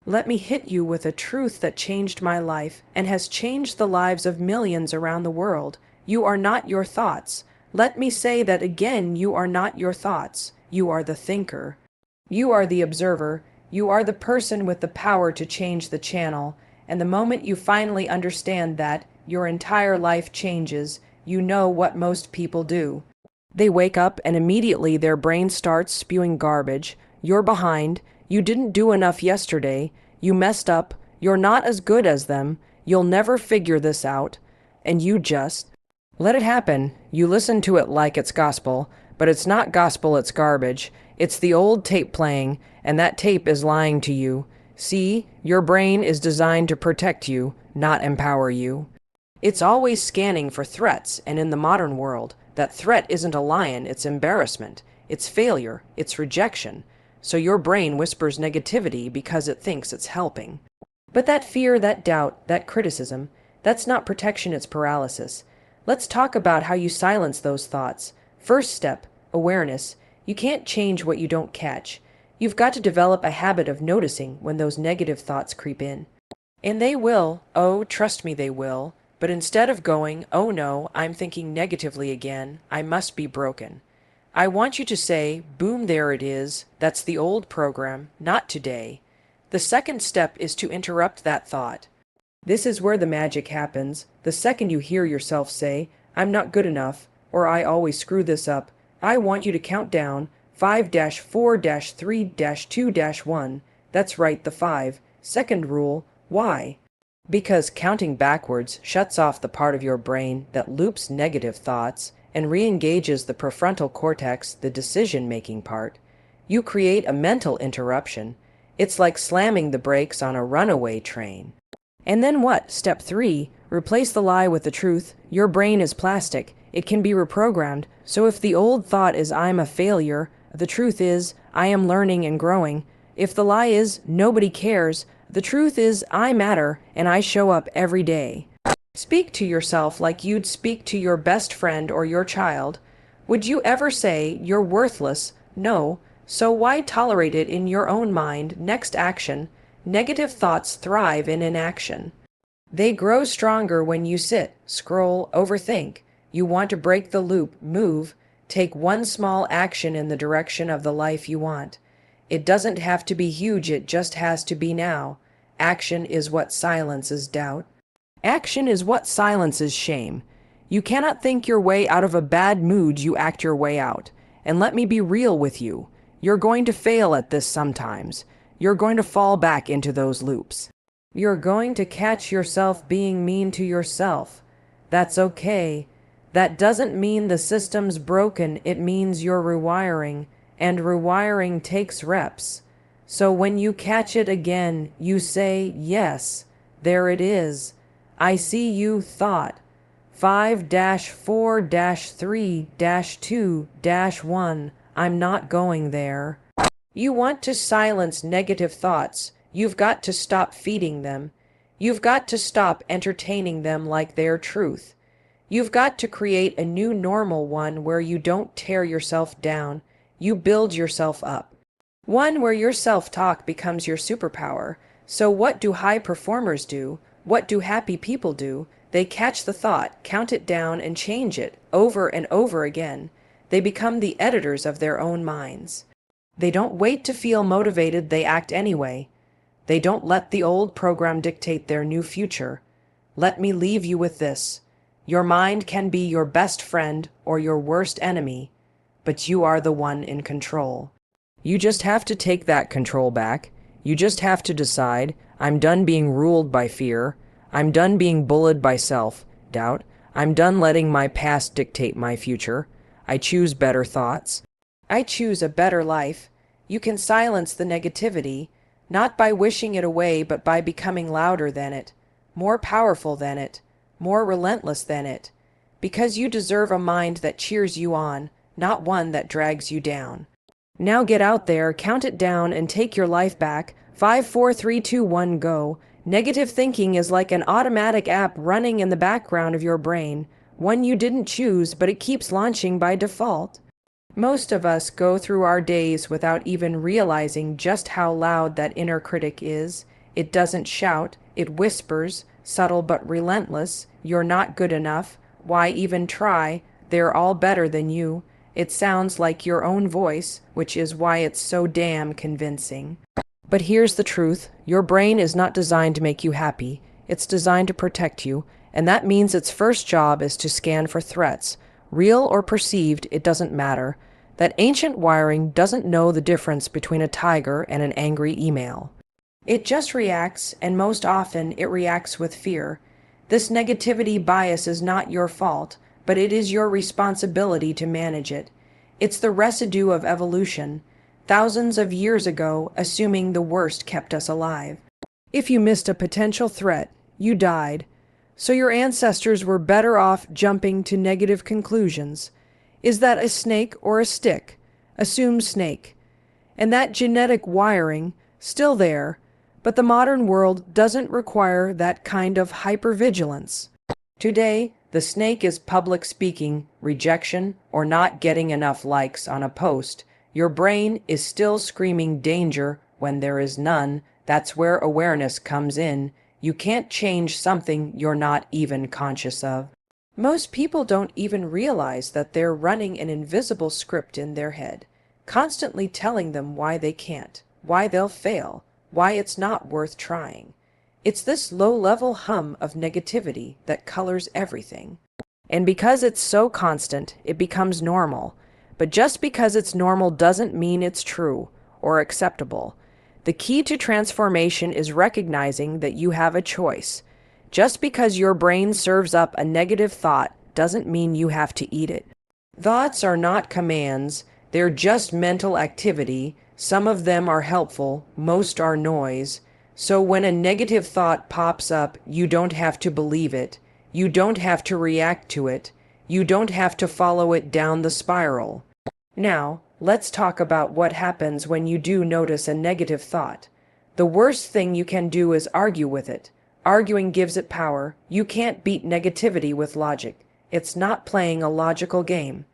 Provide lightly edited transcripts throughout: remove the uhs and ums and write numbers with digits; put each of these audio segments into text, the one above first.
Let me hit you with a truth that changed my life and has changed the lives of millions around the world. You are not your thoughts. Let me say that again, you are not your thoughts. You are the thinker. You are the observer. You are the person with the power to change the channel. And the moment you finally understand that, your entire life changes. You know what most people do. They wake up and immediately their brain starts spewing garbage. You're behind. You didn't do enough yesterday. You messed up. You're not as good as them. You'll never figure this out. And you just let it happen. You listen to it like it's gospel, but it's not gospel, it's garbage. It's the old tape playing, and that tape is lying to you. See, your brain is designed to protect you, not empower you. It's always scanning for threats, and in the modern world, that threat isn't a lion, it's embarrassment. It's failure, it's rejection. So your brain whispers negativity because it thinks it's helping. But that fear, that doubt, that criticism, that's not protection, it's paralysis. Let's talk about how you silence those thoughts. First step, awareness. You can't change what you don't catch. You've got to develop a habit of noticing when those negative thoughts creep in. And they will, oh, trust me, they will. But instead of going, oh no, I'm thinking negatively again, I must be broken. I want you to say, boom, there it is. That's the old program, not today. The second step is to interrupt that thought. This is where the magic happens. The second you hear yourself say, I'm not good enough, or I always screw this up, I want you to count down 5-4-3-2-1. That's right, the 5. Second rule, why? Because counting backwards shuts off the part of your brain that loops negative thoughts and re-engages the prefrontal cortex, the decision-making part. You create a mental interruption. It's like slamming the brakes on a runaway train. And then what? Step 3, replace the lie with the truth. Your brain is plastic. It can be reprogrammed. So if the old thought is I'm a failure, the truth is I am learning and growing. If the lie is nobody cares, the truth is I matter and I show up every day. Speak to yourself like you'd speak to your best friend or your child. Would you ever say you're worthless? No. So why tolerate it in your own mind? Next action. Negative thoughts thrive in inaction. They grow stronger when you sit, scroll, overthink. You want to break the loop, move, take one small action in the direction of the life you want. It doesn't have to be huge, it just has to be now. Action is what silences doubt. Action is what silences shame. You cannot think your way out of a bad mood, you act your way out. And let me be real with you. You're going to fail at this sometimes. You're going to fall back into those loops. You're going to catch yourself being mean to yourself. That's okay. That doesn't mean the system's broken, it means you're rewiring, and rewiring takes reps. So when you catch it again, you say, yes, there it is. I see you, thought. 5-4-3-2-1. I'm not going there. You want to silence negative thoughts. You've got to stop feeding them. You've got to stop entertaining them like they're truth. You've got to create a new normal one where you don't tear yourself down. You build yourself up. One where your self-talk becomes your superpower. So what do high performers do? What do happy people do? They catch the thought, count it down, and change it over and over again. They become the editors of their own minds. They don't wait to feel motivated, they act anyway. They don't let the old program dictate their new future. Let me leave you with this. Your mind can be your best friend or your worst enemy, but you are the one in control. You just have to take that control back. You just have to decide, I'm done being ruled by fear. I'm done being bullied by self-doubt. I'm done letting my past dictate my future. I choose better thoughts. I choose a better life. You can silence the negativity, not by wishing it away, but by becoming louder than it, more powerful than it, more relentless than it, because you deserve a mind that cheers you on, not one that drags you down. Now get out there, count it down, and take your life back. 5-4-3-2-1, go. Negative thinking is like an automatic app running in the background of your brain, one you didn't choose, but it keeps launching by default. Most of us go through our days without even realizing just how loud that inner critic is. It doesn't shout, it whispers, subtle but relentless, "You're not good enough. Why even try? They're all better than you." It sounds like your own voice, which is why it's so damn convincing. But here's the truth. Your brain is not designed to make you happy. It's designed to protect you, and that means its first job is to scan for threats. Real or perceived, it doesn't matter. That ancient wiring doesn't know the difference between a tiger and an angry email. It just reacts, and most often it reacts with fear. This negativity bias is not your fault, but it is your responsibility to manage it. It's the residue of evolution, thousands of years ago, assuming the worst kept us alive. If you missed a potential threat, you died. So your ancestors were better off jumping to negative conclusions. Is that a snake or a stick? Assume snake. And that genetic wiring, still there, but the modern world doesn't require that kind of hypervigilance. Today, the snake is public speaking, rejection, or not getting enough likes on a post. Your brain is still screaming danger when there is none. That's where awareness comes in. You can't change something you're not even conscious of. Most people don't even realize that they're running an invisible script in their head, constantly telling them why they can't, why they'll fail, why it's not worth trying. It's this low-level hum of negativity that colors everything. And because it's so constant, it becomes normal. But just because it's normal doesn't mean it's true or acceptable. The key to transformation is recognizing that you have a choice. Just because your brain serves up a negative thought doesn't mean you have to eat it. Thoughts are not commands, they're just mental activity. Some of them are helpful, most are noise. So when a negative thought pops up, you don't have to believe it. You don't have to react to it. You don't have to follow it down the spiral. Now, let's talk about what happens when you do notice a negative thought. The worst thing you can do is argue with it. Arguing gives it power. You can't beat negativity with logic. It's not playing a logical game.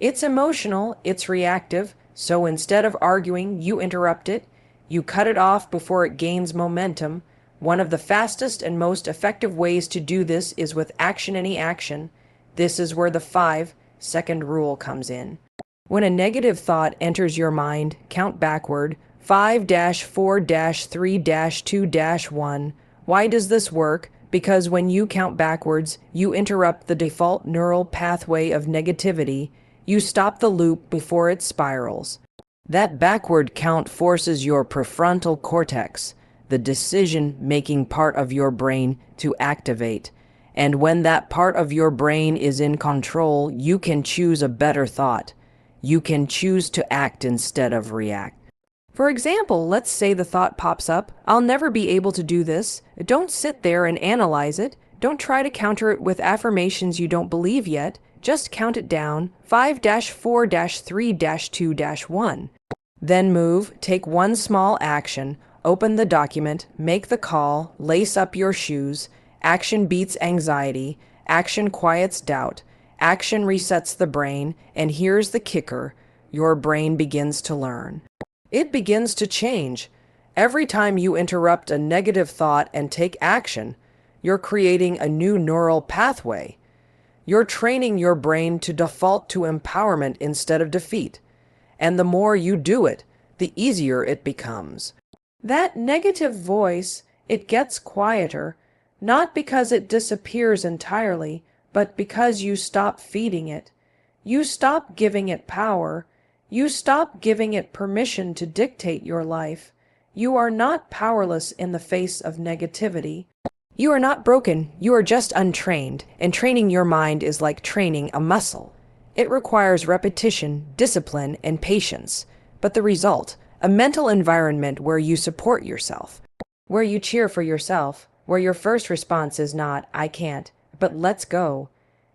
It's emotional, it's reactive, so instead of arguing, you interrupt it. You cut it off before it gains momentum. One of the fastest and most effective ways to do this is with action any action. This is where the 5-second rule comes in. When a negative thought enters your mind, count backward, 5-4-3-2-1. Why does this work? Because when you count backwards, you interrupt the default neural pathway of negativity. You stop the loop before it spirals. That backward count forces your prefrontal cortex, the decision-making part of your brain, to activate. And when that part of your brain is in control, you can choose a better thought. You can choose to act instead of react. For example, let's say the thought pops up, "I'll never be able to do this." Don't sit there and analyze it. Don't try to counter it with affirmations you don't believe yet. Just count it down, 5-4-3-2-1. Then move, take one small action, open the document, make the call, lace up your shoes. Action beats anxiety, action quiets doubt, action resets the brain, and here's the kicker, your brain begins to learn. It begins to change. Every time you interrupt a negative thought and take action, you're creating a new neural pathway. You're training your brain to default to empowerment instead of defeat. And the more you do it, the easier it becomes. That negative voice, it gets quieter, not because it disappears entirely, but because you stop feeding it. You stop giving it power. You stop giving it permission to dictate your life. You are not powerless in the face of negativity. You are not broken, you are just untrained, and training your mind is like training a muscle. It requires repetition, discipline, and patience. But the result, a mental environment where you support yourself, where you cheer for yourself, where your first response is not, "I can't," but "let's go."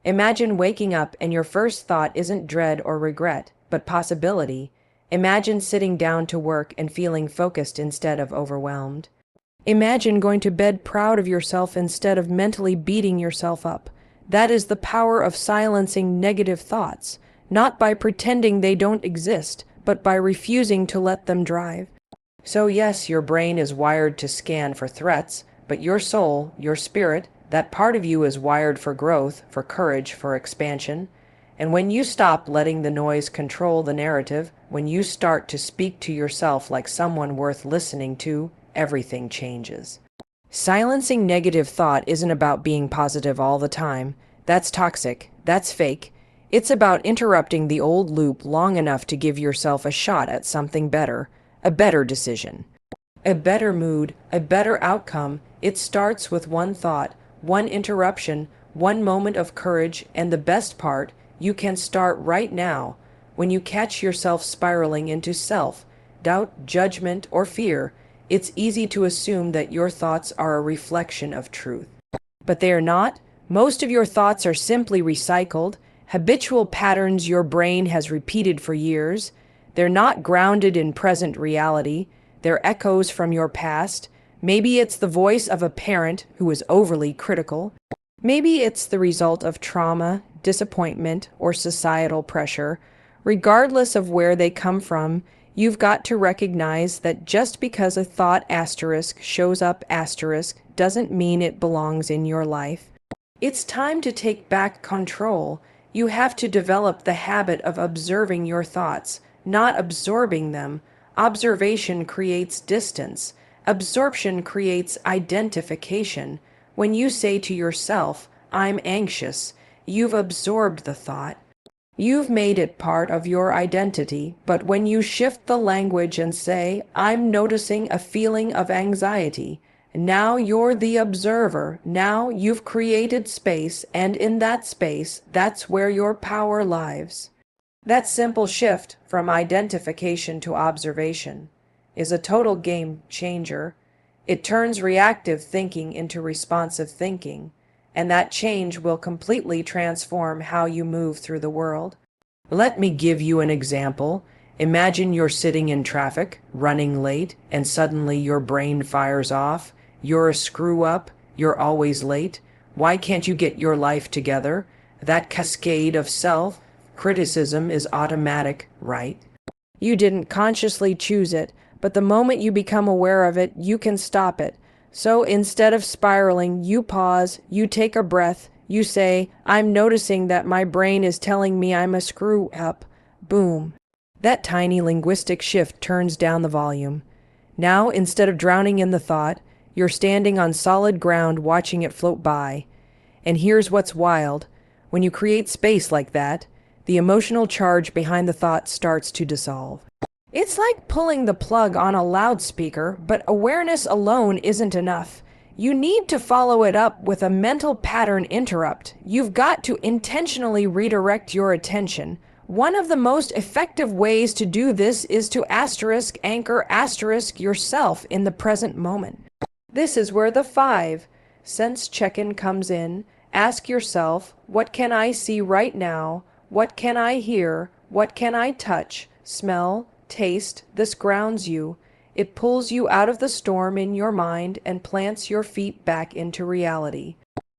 Imagine waking up and your first thought isn't dread or regret, but possibility. Imagine sitting down to work and feeling focused instead of overwhelmed. Imagine going to bed proud of yourself instead of mentally beating yourself up. That is the power of silencing negative thoughts, not by pretending they don't exist, but by refusing to let them drive. So yes, your brain is wired to scan for threats, but your soul, your spirit, that part of you is wired for growth, for courage, for expansion. And when you stop letting the noise control the narrative, when you start to speak to yourself like someone worth listening to, everything changes. Silencing negative thought isn't about being positive all the time. That's toxic. That's fake. It's about interrupting the old loop long enough to give yourself a shot at something better, a better decision, a better mood, a better outcome. It starts with one thought, one interruption, one moment of courage, and the best part, you can start right now. When you catch yourself spiraling into self, doubt, judgment, or fear, it's easy to assume that your thoughts are a reflection of truth. But they are not. Most of your thoughts are simply recycled, habitual patterns your brain has repeated for years. They're not grounded in present reality. They're echoes from your past. Maybe it's the voice of a parent who is overly critical. Maybe it's the result of trauma, disappointment, or societal pressure. Regardless of where they come from, you've got to recognize that just because a thought asterisk shows up asterisk doesn't mean it belongs in your life. It's time to take back control. You have to develop the habit of observing your thoughts, not absorbing them. Observation creates distance. Absorption creates identification. When you say to yourself, "I'm anxious," you've absorbed the thought. You've made it part of your identity, but when you shift the language and say, "I'm noticing a feeling of anxiety," now you're the observer. Now you've created space, and in that space, that's where your power lies. That simple shift from identification to observation is a total game changer. It turns reactive thinking into responsive thinking, and that change will completely transform how you move through the world. Let me give you an example. Imagine you're sitting in traffic, running late, and suddenly your brain fires off. You're a screw-up. You're always late. Why can't you get your life together? That cascade of self-criticism is automatic, right? You didn't consciously choose it, but the moment you become aware of it, you can stop it. So instead of spiraling, you pause, you take a breath, you say, "I'm noticing that my brain is telling me I'm a screw-up." Boom. That tiny linguistic shift turns down the volume. Now, instead of drowning in the thought, you're standing on solid ground watching it float by. And here's what's wild. When you create space like that, the emotional charge behind the thought starts to dissolve. It's like pulling the plug on a loudspeaker, but awareness alone isn't enough. You need to follow it up with a mental pattern interrupt. You've got to intentionally redirect your attention. One of the most effective ways to do this is to anchor yourself in the present moment. This is where the 5 sense check-in comes in. Ask yourself, what can I see right now? What can I hear? What can I touch, smell, taste? This grounds you. It pulls you out of the storm in your mind and plants your feet back into reality.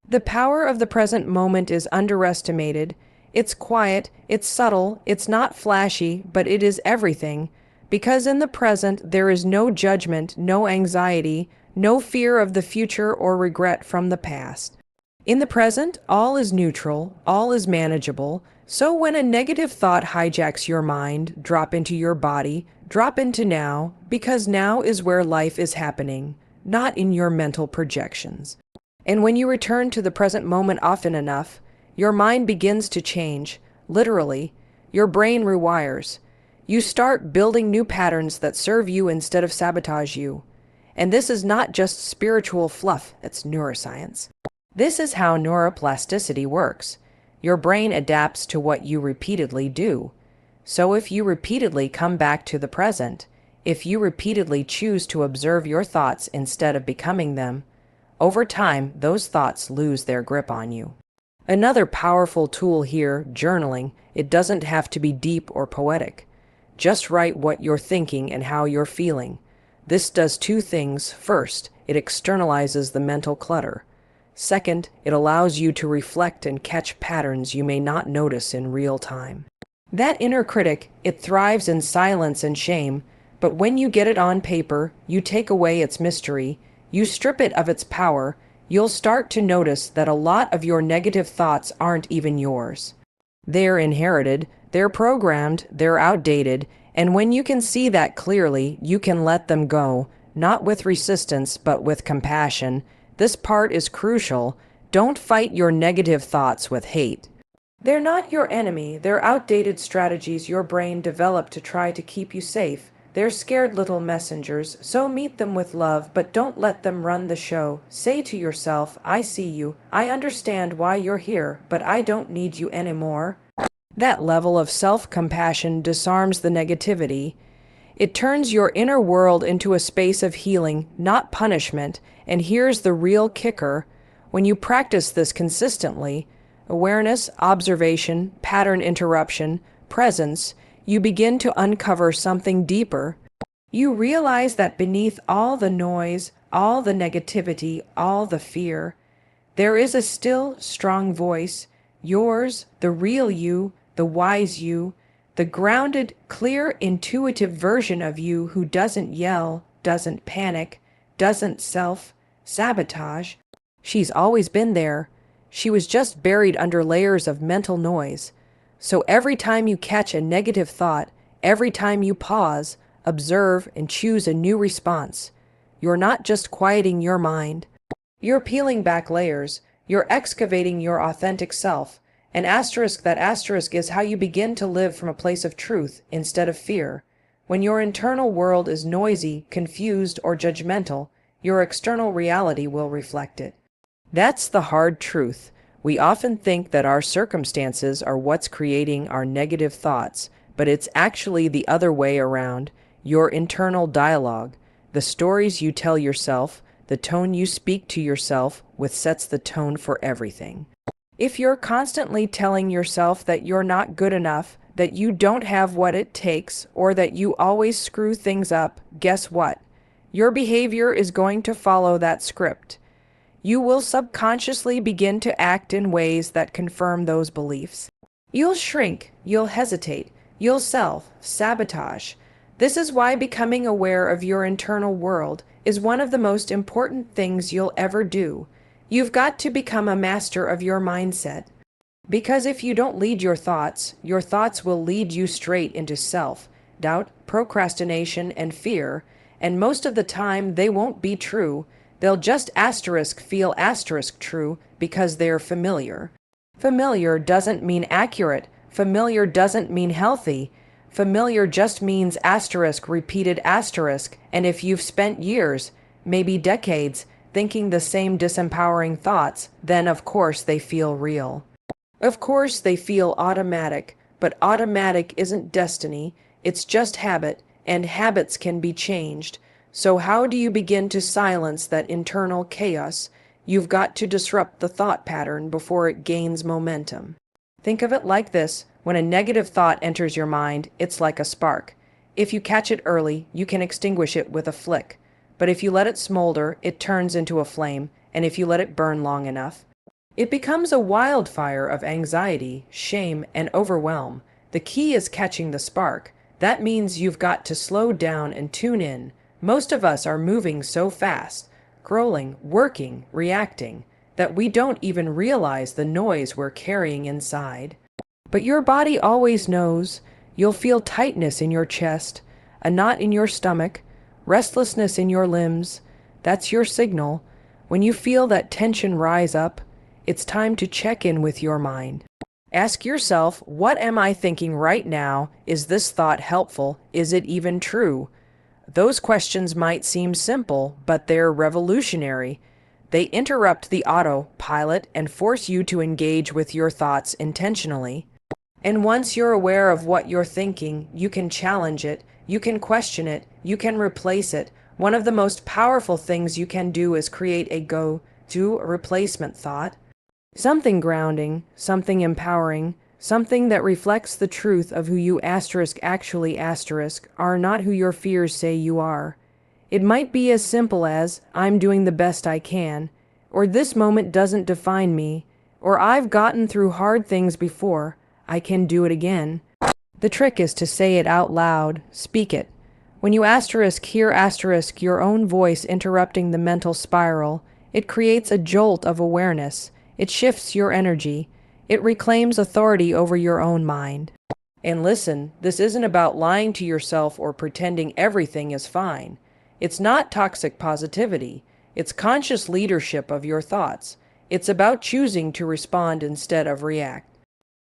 The power of the present moment is underestimated. It's quiet, it's subtle, it's not flashy, but it is everything. Because in the present, there is no judgment, no anxiety, no fear of the future or regret from the past. In the present, all is neutral, all is manageable. So when a negative thought hijacks your mind, drop into your body, drop into now, because now is where life is happening, not in your mental projections. And when you return to the present moment often enough, your mind begins to change. Literally, your brain rewires. You start building new patterns that serve you instead of sabotage you. And this is not just spiritual fluff, it's neuroscience. This is how neuroplasticity works. Your brain adapts to what you repeatedly do. So if you repeatedly come back to the present, if you repeatedly choose to observe your thoughts instead of becoming them, over time, those thoughts lose their grip on you. Another powerful tool here, journaling. It doesn't have to be deep or poetic. Just write what you're thinking and how you're feeling. This does 2 things. First, it externalizes the mental clutter. Second, it allows you to reflect and catch patterns you may not notice in real time. That inner critic, it thrives in silence and shame, But when you get it on paper, you take away its mystery, you strip it of its power, you'll start to notice that a lot of your negative thoughts aren't even yours. They're inherited, they're programmed, they're outdated, and when you can see that clearly, you can let them go, not with resistance, but with compassion. This part is crucial. Don't fight your negative thoughts with hate. They're not your enemy, they're outdated strategies your brain developed to try to keep you safe. They're scared little messengers, so meet them with love, but don't let them run the show. Say to yourself, I see you, I understand why you're here, but I don't need you anymore. That level of self-compassion disarms the negativity. It turns your inner world into a space of healing, not punishment, and here's the real kicker. When you practice this consistently, awareness, observation, pattern interruption, presence, you begin to uncover something deeper. You realize that beneath all the noise, all the negativity, all the fear, there is a still, strong voice, yours, the real you, the wise you, the grounded, clear, intuitive version of you who doesn't yell, doesn't panic, doesn't self-sabotage. She's always been there. She was just buried under layers of mental noise. So every time you catch a negative thought, every time you pause, observe, and choose a new response, you're not just quieting your mind. You're peeling back layers. You're excavating your authentic self. An asterisk, that asterisk is how you begin to live from a place of truth instead of fear. When your internal world is noisy, confused, or judgmental, your external reality will reflect it. That's the hard truth. We often think that our circumstances are what's creating our negative thoughts, but it's actually the other way around. Your internal dialogue, the stories you tell yourself, the tone you speak to yourself with sets the tone for everything. If you're constantly telling yourself that you're not good enough, that you don't have what it takes, or that you always screw things up, guess what? Your behavior is going to follow that script. You will subconsciously begin to act in ways that confirm those beliefs. You'll shrink, you'll hesitate, you'll self-sabotage. This is why becoming aware of your internal world is one of the most important things you'll ever do. You've got to become a master of your mindset. Because if you don't lead your thoughts will lead you straight into self-doubt, procrastination, and fear, and most of the time they won't be true. They'll just feel true because they're familiar. Familiar doesn't mean accurate. Familiar doesn't mean healthy. Familiar just means repeated asterisk. And if you've spent years, maybe decades, thinking the same disempowering thoughts, then of course they feel real. Of course they feel automatic, but automatic isn't destiny. It's just habit, and habits can be changed. So how do you begin to silence that internal chaos? You've got to disrupt the thought pattern before it gains momentum. Think of it like this. When a negative thought enters your mind, it's like a spark. If you catch it early, you can extinguish it with a flick. But if you let it smolder, it turns into a flame, and if you let it burn long enough, it becomes a wildfire of anxiety, shame, and overwhelm. The key is catching the spark. That means you've got to slow down and tune in. Most of us are moving so fast, scrolling, working, reacting, that we don't even realize the noise we're carrying inside. But your body always knows. You'll feel tightness in your chest, a knot in your stomach, restlessness in your limbs. That's your signal. When you feel that tension rise up, it's time to check in with your mind. Ask yourself, what am I thinking right now? Is this thought helpful? Is it even true? Those questions might seem simple, but they're revolutionary. They interrupt the autopilot and force you to engage with your thoughts intentionally. And once you're aware of what you're thinking, you can challenge it, you can question it, you can replace it. One of the most powerful things you can do is create a go-to replacement thought. Something grounding, something empowering, something that reflects the truth of who you actually are, not who your fears say you are. It might be as simple as, I'm doing the best I can, or this moment doesn't define me, or I've gotten through hard things before, I can do it again. The trick is to say it out loud, speak it. When you hear your own voice interrupting the mental spiral, it creates a jolt of awareness. It shifts your energy. It reclaims authority over your own mind. And listen, this isn't about lying to yourself or pretending everything is fine. It's not toxic positivity. It's conscious leadership of your thoughts. It's about choosing to respond instead of react.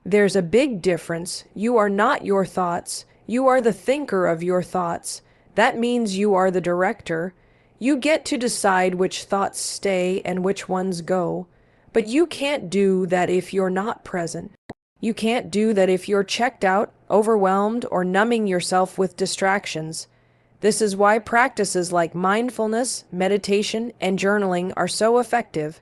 There's a big difference. You are not your thoughts. You are the thinker of your thoughts. That means you are the director. You get to decide which thoughts stay and which ones go. But you can't do that if you're not present. You can't do that if you're checked out, overwhelmed, or numbing yourself with distractions. This is why practices like mindfulness, meditation, and journaling are so effective.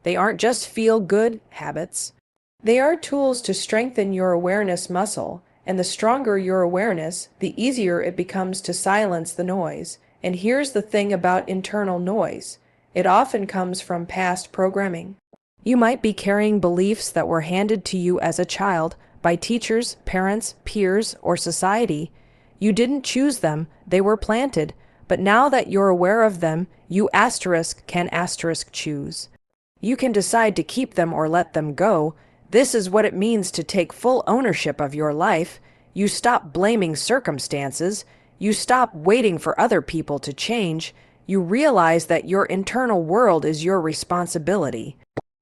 They aren't just feel-good habits. They are tools to strengthen your awareness muscle, and the stronger your awareness, the easier it becomes to silence the noise. And here's the thing about internal noise. It often comes from past programming. You might be carrying beliefs that were handed to you as a child by teachers, parents, peers, or society. You didn't choose them, they were planted, but now that you're aware of them, you can choose. You can decide to keep them or let them go. This is what it means to take full ownership of your life. You stop blaming circumstances. You stop waiting for other people to change. You realize that your internal world is your responsibility.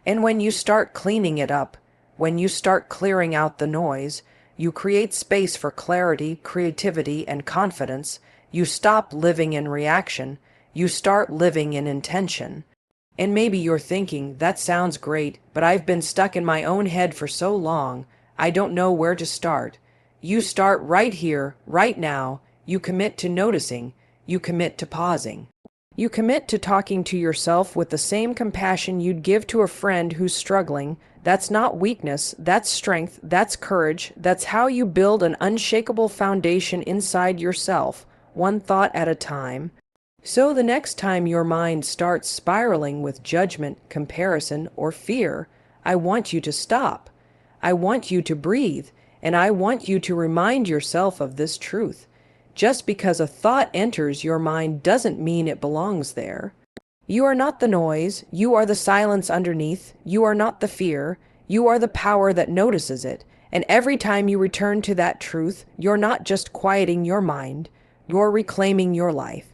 And when you start cleaning it up, when you start clearing out the noise, you create space for clarity, creativity, and confidence. You stop living in reaction. You start living in intention. And maybe you're thinking, that sounds great, but I've been stuck in my own head for so long, I don't know where to start. You start right here, right now. You commit to noticing. You commit to pausing. You commit to talking to yourself with the same compassion you'd give to a friend who's struggling. That's not weakness, that's strength, that's courage. That's how you build an unshakable foundation inside yourself, one thought at a time. So the next time your mind starts spiraling with judgment, comparison, or fear, I want you to stop. I want you to breathe, and I want you to remind yourself of this truth. Just because a thought enters your mind doesn't mean it belongs there. You are not the noise. You are the silence underneath. You are not the fear. You are the power that notices it. And every time you return to that truth, you're not just quieting your mind. You're reclaiming your life.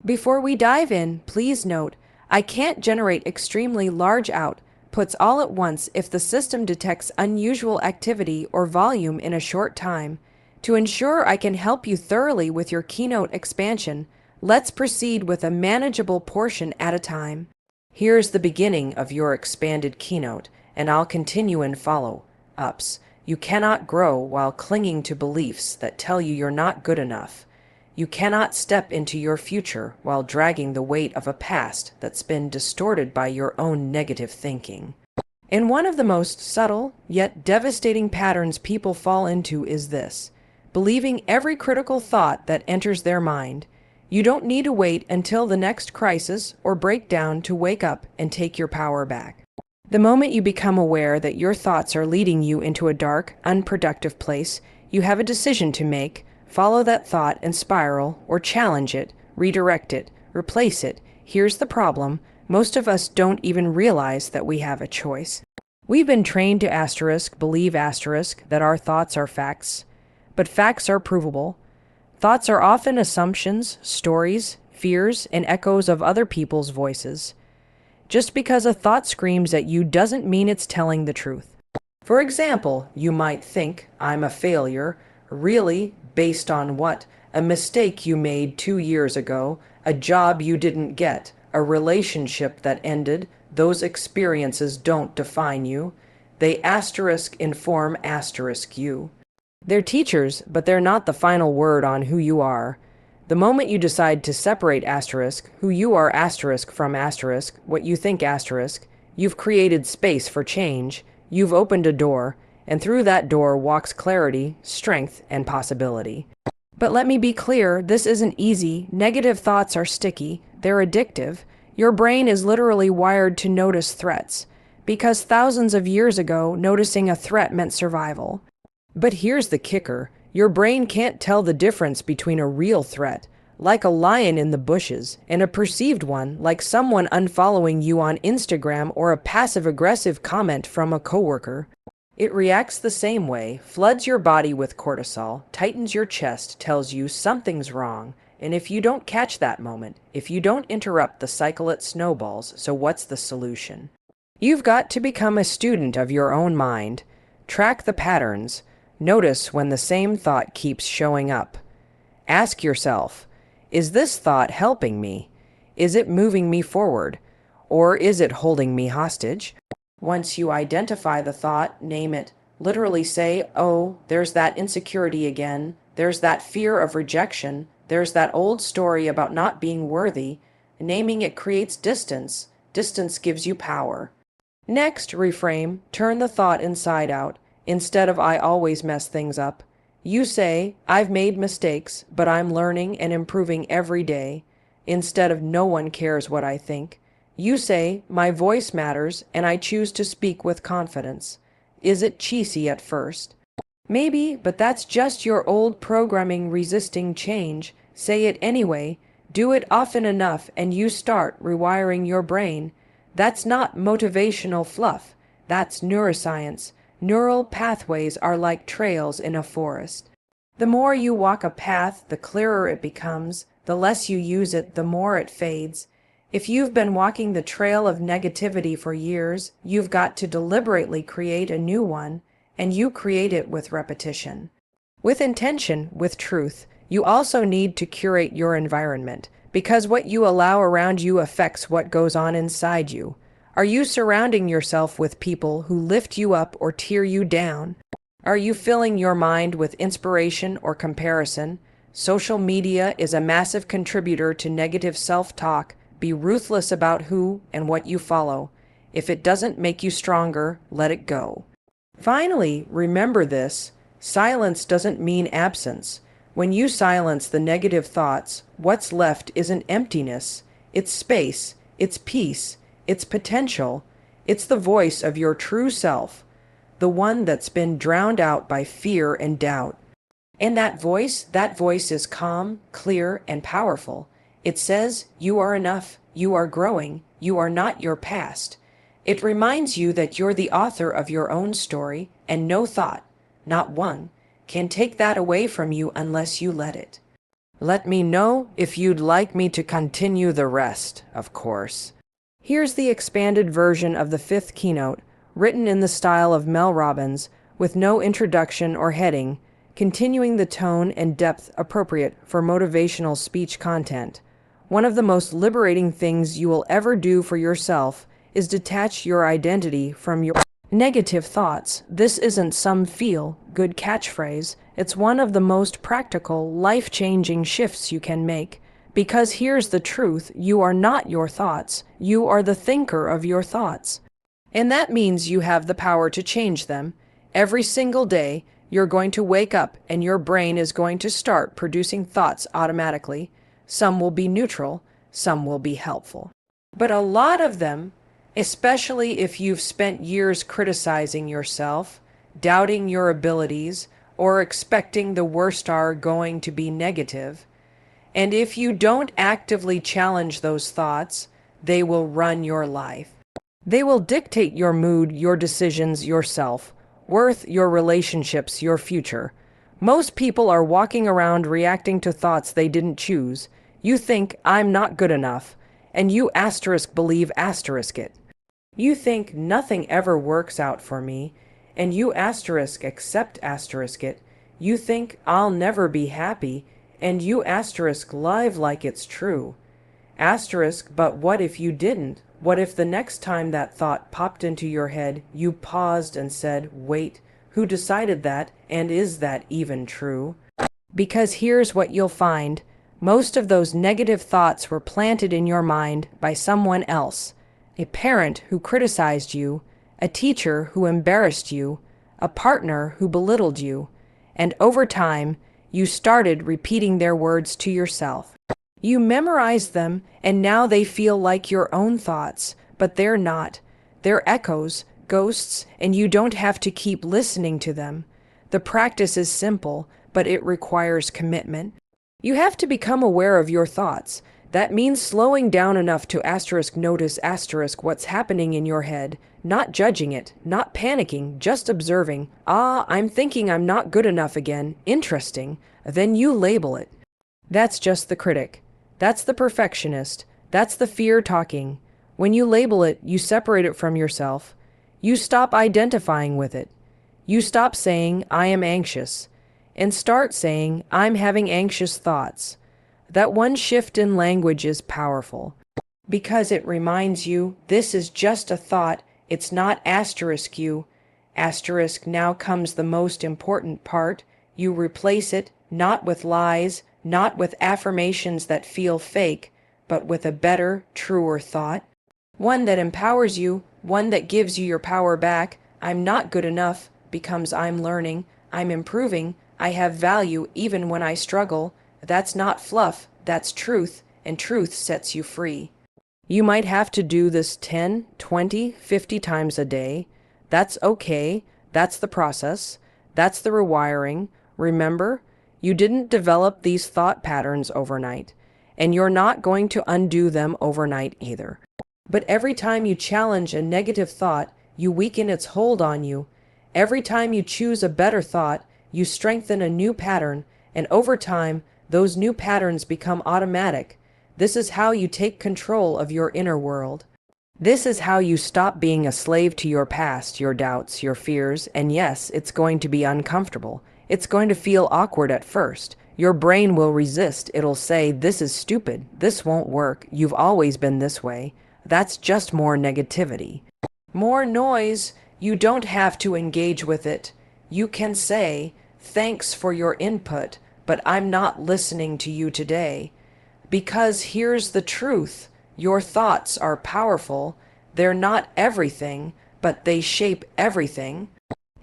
Before we dive in, please note, I can't generate extremely large outputs all at once if the system detects unusual activity or volume in a short time. To ensure I can help you thoroughly with your keynote expansion, let's proceed with a manageable portion at a time. Here's the beginning of your expanded keynote, and I'll continue in follow-ups. You cannot grow while clinging to beliefs that tell you you're not good enough. You cannot step into your future while dragging the weight of a past that's been distorted by your own negative thinking. And one of the most subtle, yet devastating patterns people fall into is this: believing every critical thought that enters their mind. You don't need to wait until the next crisis or breakdown to wake up and take your power back. The moment you become aware that your thoughts are leading you into a dark, unproductive place, you have a decision to make: follow that thought and spiral, or challenge it, redirect it, replace it. Here's the problem: most of us don't even realize that we have a choice. We've been trained to believe that our thoughts are facts. But facts are provable. Thoughts are often assumptions, stories, fears, and echoes of other people's voices. Just because a thought screams at you doesn't mean it's telling the truth. For example, you might think, I'm a failure. Really? Based on what? A mistake you made 2 years ago, a job you didn't get, a relationship that ended. Those experiences don't define you. They inform you. They're teachers, but they're not the final word on who you are. The moment you decide to separate who you are from what you think you've created space for change. You've opened a door, and through that door walks clarity, strength, and possibility. But let me be clear, this isn't easy. Negative thoughts are sticky. They're addictive. Your brain is literally wired to notice threats, because thousands of years ago, noticing a threat meant survival. But here's the kicker: your brain can't tell the difference between a real threat, like a lion in the bushes, and a perceived one, like someone unfollowing you on Instagram or a passive-aggressive comment from a coworker. It reacts the same way, floods your body with cortisol, tightens your chest, tells you something's wrong, and if you don't catch that moment, if you don't interrupt the cycle, it snowballs. So what's the solution? You've got to become a student of your own mind. Track the patterns. Notice when the same thought keeps showing up. Ask yourself, is this thought helping me? Is it moving me forward? Or is it holding me hostage? Once you identify the thought, name it. Literally say, oh, there's that insecurity again. There's that fear of rejection. There's that old story about not being worthy. Naming it creates distance. Distance gives you power. Next, reframe. Turn the thought inside out. Instead of I always mess things up, you say, I've made mistakes, but I'm learning and improving every day. Instead of no one cares what I think, you say, my voice matters and I choose to speak with confidence. Is it cheesy at first? Maybe, but that's just your old programming resisting change. Say it anyway. Do it often enough and you start rewiring your brain. That's not motivational fluff. That's neuroscience. Neural pathways are like trails in a forest. The more you walk a path, the clearer it becomes. The less you use it, the more it fades. If you've been walking the trail of negativity for years, you've got to deliberately create a new one, and you create it with repetition. With intention, with truth. You also need to curate your environment, because what you allow around you affects what goes on inside you. Are you surrounding yourself with people who lift you up or tear you down? Are you filling your mind with inspiration or comparison? Social media is a massive contributor to negative self-talk. Be ruthless about who and what you follow. If it doesn't make you stronger, let it go. Finally, remember this: silence doesn't mean absence. When you silence the negative thoughts, what's left isn't emptiness. It's space, it's peace, it's potential. It's the voice of your true self, the one that's been drowned out by fear and doubt. And that voice is calm, clear, and powerful. It says, you are enough, you are growing, you are not your past. It reminds you that you're the author of your own story, and no thought, not one, can take that away from you unless you let it. Let me know if you'd like me to continue the rest, of course. Here's the expanded version of the 5th keynote, written in the style of Mel Robbins, with no introduction or heading, continuing the tone and depth appropriate for motivational speech content. One of the most liberating things you will ever do for yourself is detach your identity from your negative thoughts. This isn't some feel-good catchphrase. It's one of the most practical, life-changing shifts you can make. Because here's the truth, you are not your thoughts. You are the thinker of your thoughts. And that means you have the power to change them. Every single day, you're going to wake up and your brain is going to start producing thoughts automatically. Some will be neutral, some will be helpful. But a lot of them, especially if you've spent years criticizing yourself, doubting your abilities, or expecting the worst are going to be negative, and if you don't actively challenge those thoughts, they will run your life. They will dictate your mood, your decisions, your self-worth, your relationships, your future. Most people are walking around reacting to thoughts they didn't choose. You think, I'm not good enough, and you believe it. You think nothing ever works out for me, and you accept it. You think I'll never be happy, and you live like it's true. But what if you didn't? What if the next time that thought popped into your head, you paused and said, wait, who decided that, and is that even true? Because here's what you'll find. Most of those negative thoughts were planted in your mind by someone else. A parent who criticized you, a teacher who embarrassed you, a partner who belittled you, and over time, you started repeating their words to yourself. You memorized them, and now they feel like your own thoughts, but they're not. They're echoes, ghosts, and you don't have to keep listening to them. The practice is simple, but it requires commitment. You have to become aware of your thoughts. That means slowing down enough to notice what's happening in your head, not judging it, not panicking, just observing. Ah, I'm thinking I'm not good enough again. Interesting. Then you label it. That's just the critic. That's the perfectionist. That's the fear talking. When you label it, you separate it from yourself. You stop identifying with it. You stop saying, I am anxious, and start saying, I'm having anxious thoughts. That one shift in language is powerful because it reminds you this is just a thought, it's not asterisk you. Asterisk, now comes the most important part. You replace it not with lies, not with affirmations that feel fake, but with a better, truer thought. One that empowers you, one that gives you your power back. I'm not good enough becomes I'm learning, I'm improving, I have value even when I struggle. That's not fluff, that's truth, and truth sets you free. You might have to do this 10, 20, 50 times a day. That's okay. That's the process. That's the rewiring. Remember, you didn't develop these thought patterns overnight, and you're not going to undo them overnight either. But every time you challenge a negative thought, you weaken its hold on you. Every time you choose a better thought, you strengthen a new pattern, and over time, those new patterns become automatic. This is how you take control of your inner world. This is how you stop being a slave to your past, your doubts, your fears, and yes, it's going to be uncomfortable. It's going to feel awkward at first. Your brain will resist. It'll say, this is stupid. This won't work. You've always been this way. That's just more negativity. More noise. You don't have to engage with it. You can say, thanks for your input, but I'm not listening to you today. Because here's the truth. Your thoughts are powerful. They're not everything, but they shape everything.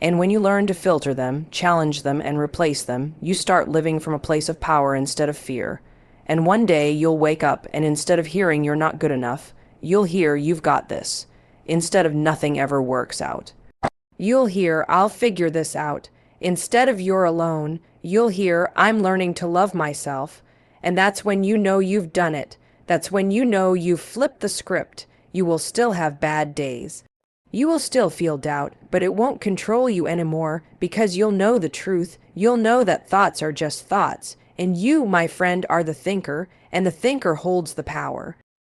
And when you learn to filter them, challenge them, and replace them, you start living from a place of power instead of fear. And one day you'll wake up, and instead of hearing you're not good enough, you'll hear you've got this. Instead of nothing ever works out. You'll hear, I'll figure this out. Instead of you're alone, you'll hear, I'm learning to love myself. And that's when you know you've done it. That's when you know you've flipped the script. You will still have bad days. You will still feel doubt, but it won't control you anymore because you'll know the truth. You'll know that thoughts are just thoughts. And you, my friend, are the thinker, and the thinker holds the power.